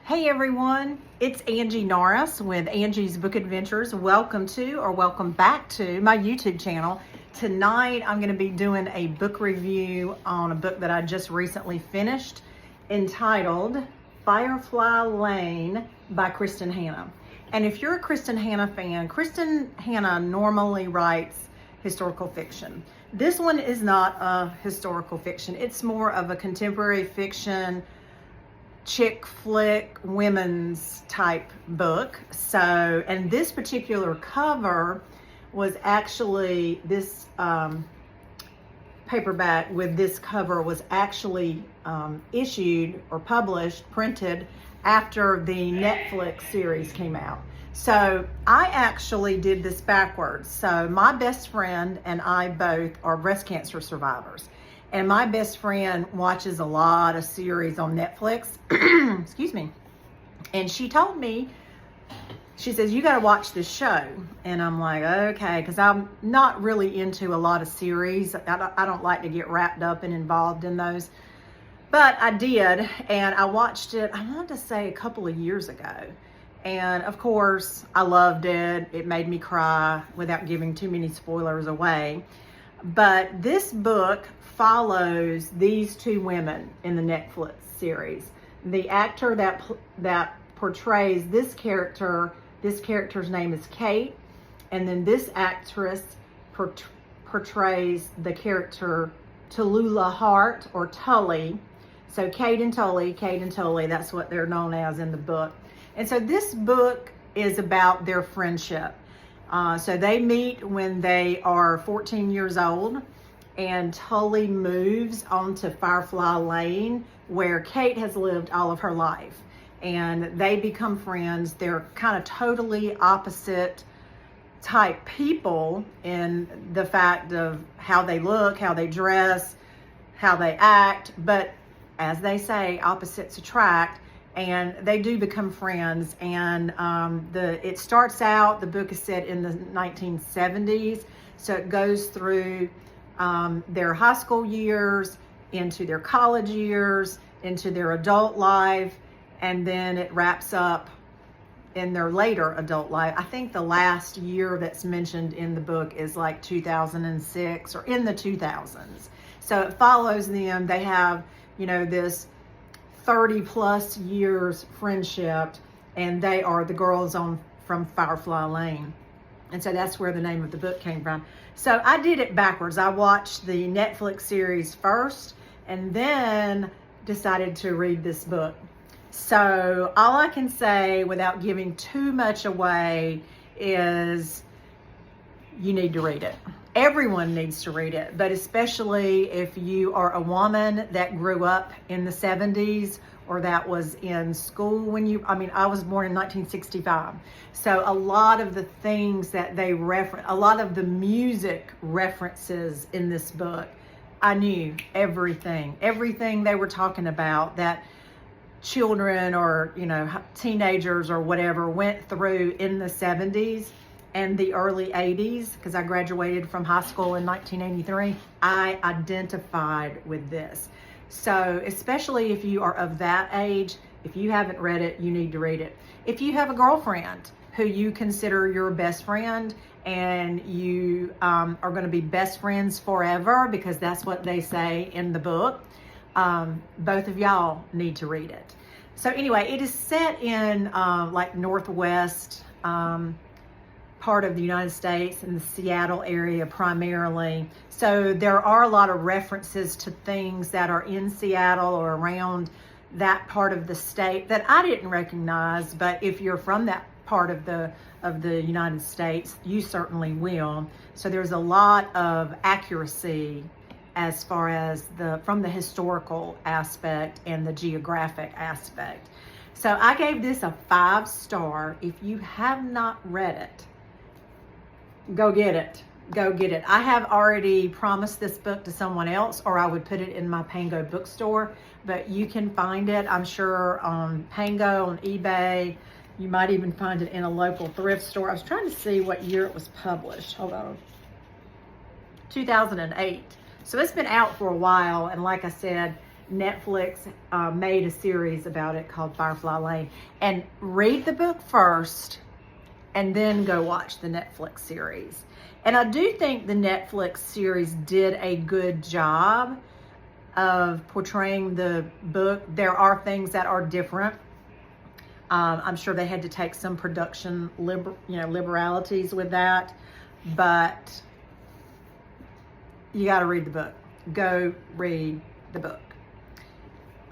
Hey everyone, it's Angie Norris with Angie's Book Adventures. Welcome to or welcome back to my YouTube channel. Tonight I'm going to be doing a book review on a book that I just recently finished entitled Firefly Lane by Kristin Hannah. And if you're a Kristin Hannah fan, Kristin Hannah normally writes historical fiction. This one is not a historical fiction. It's more of a contemporary fiction, chick flick, women's type book. So, and this particular cover was actually, this paperback with this cover was actually issued or published, printed after the Netflix series came out. So I actually did this backwards. So my best friend and I both are breast cancer survivors. And my best friend watches a lot of series on Netflix, excuse me. And she told me, she says, you got to watch this show. And I'm like, okay, because I'm not really into a lot of series. I don't like to get wrapped up and involved in those. But I did, and I watched it, I want to say a couple of years ago. And of course, I loved it. It made me cry without giving too many spoilers away. But this book follows these two women in the Netflix series. The actor that portrays this character's name is Kate, and then this actress portrays the character Tallulah Hart, or Tully. So Kate and Tully, that's what they're known as in the book. And so this book is about their friendship. So they meet when they are 14 years old, and Tully moves onto Firefly Lane, where Kate has lived all of her life. And they become friends. They're kind of totally opposite type people in the fact of how they look, how they dress, how they act. But as they say, opposites attract. And they do become friends. And it starts out, the book is set in the 1970s. So it goes through their high school years, into their college years, into their adult life, and then it wraps up in their later adult life. I think the last year that's mentioned in the book is like 2006 or in the 2000s. So it follows them. They have, this 30 plus years friendship, and they are the girls from Firefly Lane. And so that's where the name of the book came from. So I did it backwards. I watched the Netflix series first and then decided to read this book. So all I can say without giving too much away is you need to read it. Everyone needs to read it, but especially if you are a woman that grew up in the 70s or that was in school when I was born in 1965. So a lot of the things that they reference, a lot of the music references in this book, I knew everything they were talking about that children or, teenagers or whatever went through in the 70s and the early 80s, because I graduated from high school in 1983, I identified with this. So especially if you are of that age, if you haven't read it, you need to read it. If you have a girlfriend who you consider your best friend and you are going to be best friends forever, because that's what they say in the book, both of y'all need to read it. So anyway, it is set in like Northwest part of the United States, in the Seattle area primarily. So there are a lot of references to things that are in Seattle or around that part of the state that I didn't recognize, but if you're from that part of the United States, you certainly will. So there's a lot of accuracy as far as from the historical aspect and the geographic aspect. So I gave this a 5-star. If you have not read it, go get it. Go get it. I have already promised this book to someone else, or I would put it in my Pango bookstore, but you can find it, I'm sure, on Pango, on eBay. You might even find it in a local thrift store. I was trying to see what year it was published. Hold on. 2008. So it's been out for a while, and like I said, Netflix made a series about it called Firefly Lane. And read the book first and then go watch the Netflix series. And I do think the Netflix series did a good job of portraying the book. There are things that are different. I'm sure they had to take some production liberalities with that, but you got to read the book. Go read the book.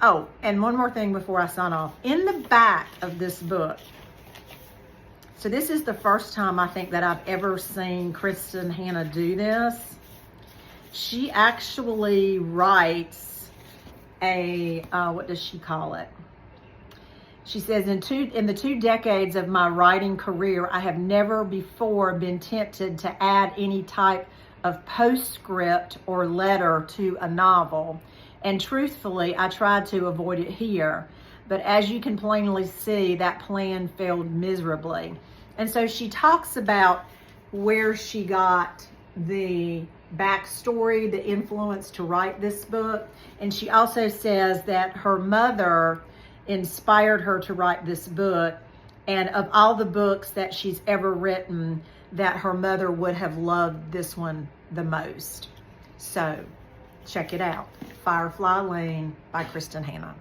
Oh, and one more thing before I sign off. In the back of this book, so this is the first time I think that I've ever seen Kristin Hannah do this. She actually writes a, what does she call it? She says, in the 2 decades of my writing career, I have never before been tempted to add any type of postscript or letter to a novel. And truthfully, I tried to avoid it here. But as you can plainly see, that plan failed miserably. And so she talks about where she got the backstory, the influence to write this book. And she also says that her mother inspired her to write this book, and of all the books that she's ever written, that her mother would have loved this one the most. So check it out, Firefly Lane by Kristin Hannah.